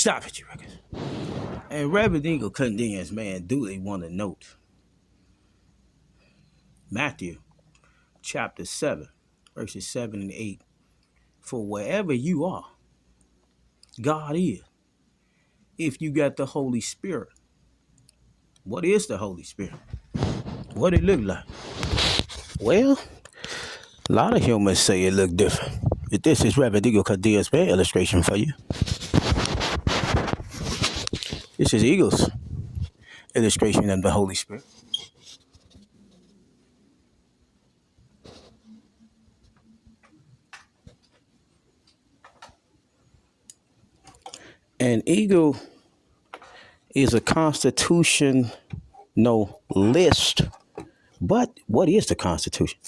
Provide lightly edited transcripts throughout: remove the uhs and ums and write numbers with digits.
Stop it, you records. And Reverend Eagle condemns, man, do they want to note Matthew chapter 7, verses 7 and 8. For wherever you are, God is. If you got the Holy Spirit, what is the Holy Spirit? What it look like? Well, a lot of humans say it look different. If this is Reverend Eagle Kadir's man illustration for you. This is Eagle's illustration of the Holy Spirit. And Eagle is a constitutional list. But what is the Constitution?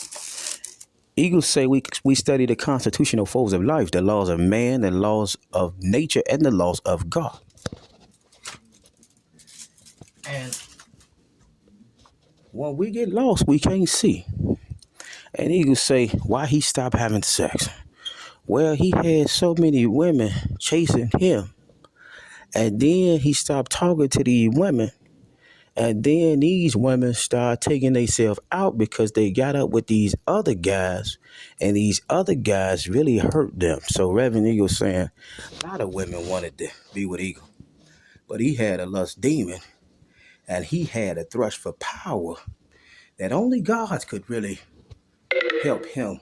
Eagles say we study the constitutional forms of life, the laws of man, the laws of nature, and the laws of God. And when we get lost, we can't see. And Eagles say, why he stopped having sex? Well, he had so many women chasing him. And then he stopped talking to these women. And then these women start taking themselves out because they got up with these other guys, and these other guys really hurt them. So Reverend Eagle saying a lot of women wanted to be with Eagle, but he had a lust demon, and he had a thrust for power that only God could really help him.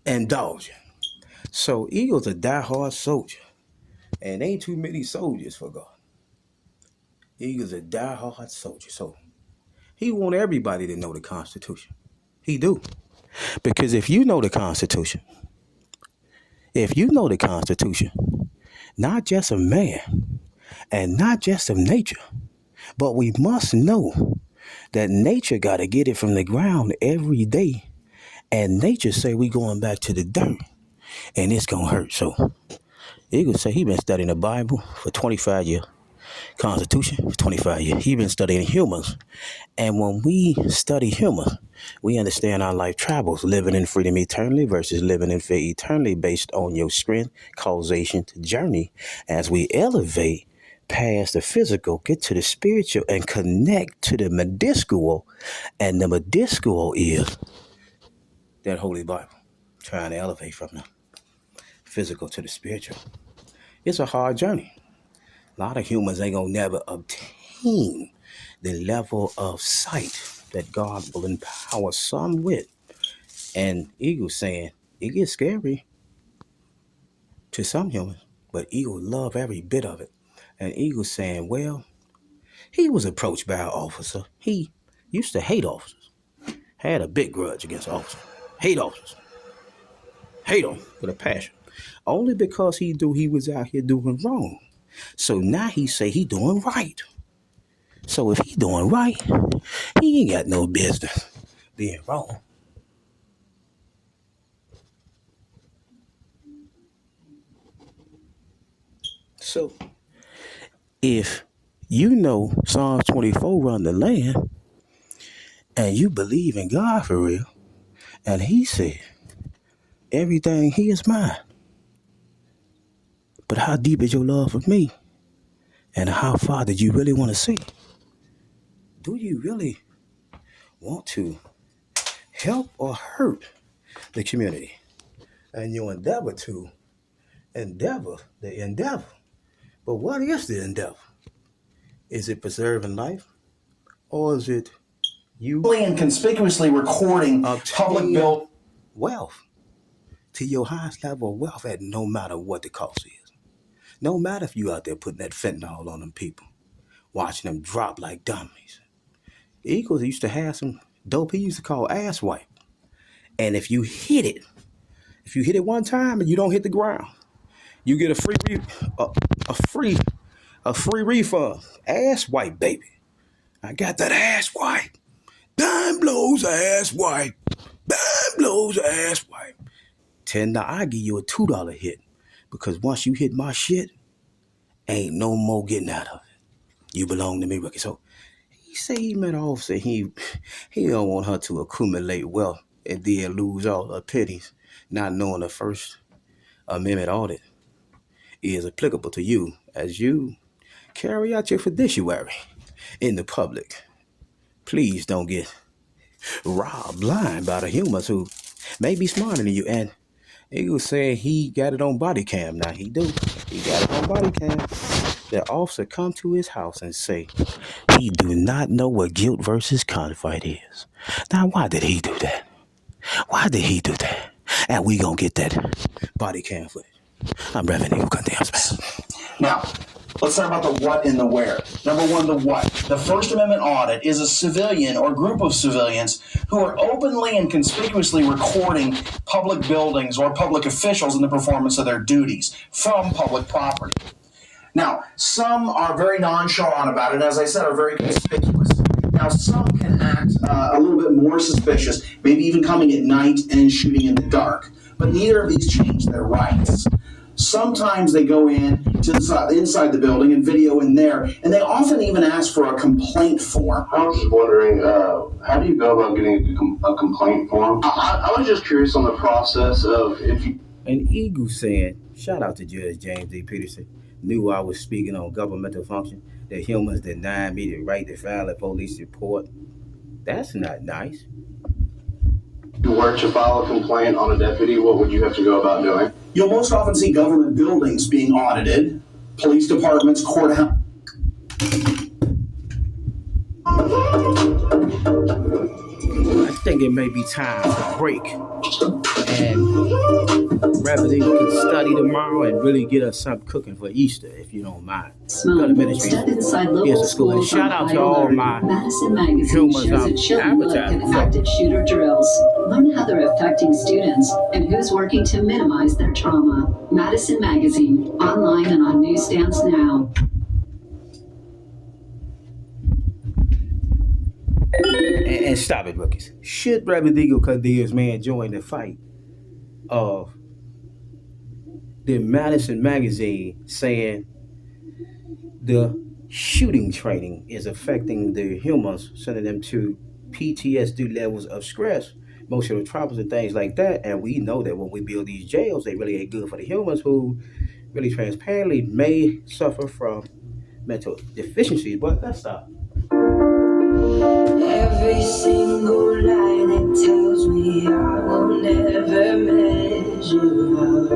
Indulge. So Eagle's a diehard soldier, and ain't too many soldiers for God. Eagle's a diehard soldier, so he want everybody to know the Constitution. He do. Because if you know the Constitution, not just of man and not just of nature, but we must know that nature got to get it from the ground every day. And nature say we going back to the dirt, and it's going to hurt. So Eagle say he been studying the Bible for 25 years. Constitution for 25 years. He been studying humans. And when we study humans, we understand our life travels, living in freedom eternally versus living in fear eternally based on your strength, causation, to journey. As we elevate past the physical, get to the spiritual, and connect to the medicinal. And the medicinal is that Holy Bible, trying to elevate from the physical to the spiritual. It's a hard journey. A lot of humans ain't gonna never obtain the level of sight that God will empower some with. And Eagle saying it gets scary to some humans, but Eagle love every bit of it. And Eagle saying, well, he was approached by an officer. He used to hate officers, had a big grudge against officers, hate officers, hate them with a passion, only because he was out here doing wrong. So now he say he doing right. So if he doing right, he ain't got no business being wrong. So if you know Psalms 24 run the land, and you believe in God for real, and he said, everything he is mine. But how deep is your love for me? And how far did you really want to see? Do you really want to help or hurt the community? And you endeavor to endeavor the endeavor. But what is the endeavor? Is it preserving life? Or is it you and conspicuously recording public built wealth to your highest level of wealth at no matter what the cost is? No matter if you out there putting that fentanyl on them people, watching them drop like dummies. Eagles used to have some dope he used to call ass wipe. And if you hit it one time and you don't hit the ground, you get a free refund. Ass wipe, baby. I got that ass wipe. Dime blows ass wipe. Dime blows ass wipe. $10, I give you a $2 hit. Because once you hit my shit, ain't no more getting out of it. You belong to me, Ricky. So he say he met off, say he don't want her to accumulate wealth and then lose all her pennies, not knowing the First Amendment audit is applicable to you as you carry out your fiduciary in the public. Please don't get robbed blind by the humans who may be smarter than you. And he was saying he got it on body cam. Now he do. He got it on body cam. The officer come to his house and say he do not know what guilt versus conflict is. Now why did he do that? Why did he do that? And we gonna get that body cam footage. I'm Reverend Eagle Condemns, man. Now, let's talk about the what and the where. Number one, the what. The First Amendment audit is a civilian or group of civilians who are openly and conspicuously recording public buildings or public officials in the performance of their duties from public property. Now, some are very nonchalant about it, as I said, are very conspicuous. Now, some can act a little bit more suspicious, maybe even coming at night and shooting in the dark. But neither of these change their rights. Sometimes they go in to inside the building and video in there, and they often even ask for a complaint form. I was just wondering, how do you go about getting a complaint form? I was just curious on the process of if you... An Eagle saying, shout out to Judge James D. Peterson, knew I was speaking on governmental function, that humans denied me the right to file a police report. That's not nice. If you were to file a complaint on a deputy, what would you have to go about doing? You'll most often see government buildings being audited, police departments, courthouse. I think it may be time to break. And Reverend Eagle can study tomorrow and really get us something cooking for Easter, if you don't mind. Step inside local schools. Shout out to all my Madison Magazine shows that children look at active shooter drills. Learn how they're affecting students and who's working to minimize their trauma. Madison Magazine, online and on newsstands now. And stop it, rookies. Should Reverend Eagle Condemns, man, join the fight of the Madison Magazine saying the shooting training is affecting the humans, sending them to PTSD levels of stress, emotional traumas, and things like that. And we know that when we build these jails, they really ain't good for the humans who really transparently may suffer from mental deficiencies. But let's stop. Every single line it tells me I will never measure up.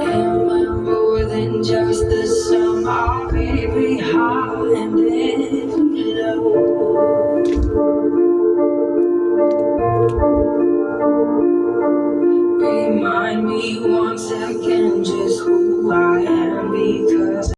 Am I more than just the sum of every high and every low? Remind me once again just who I am, because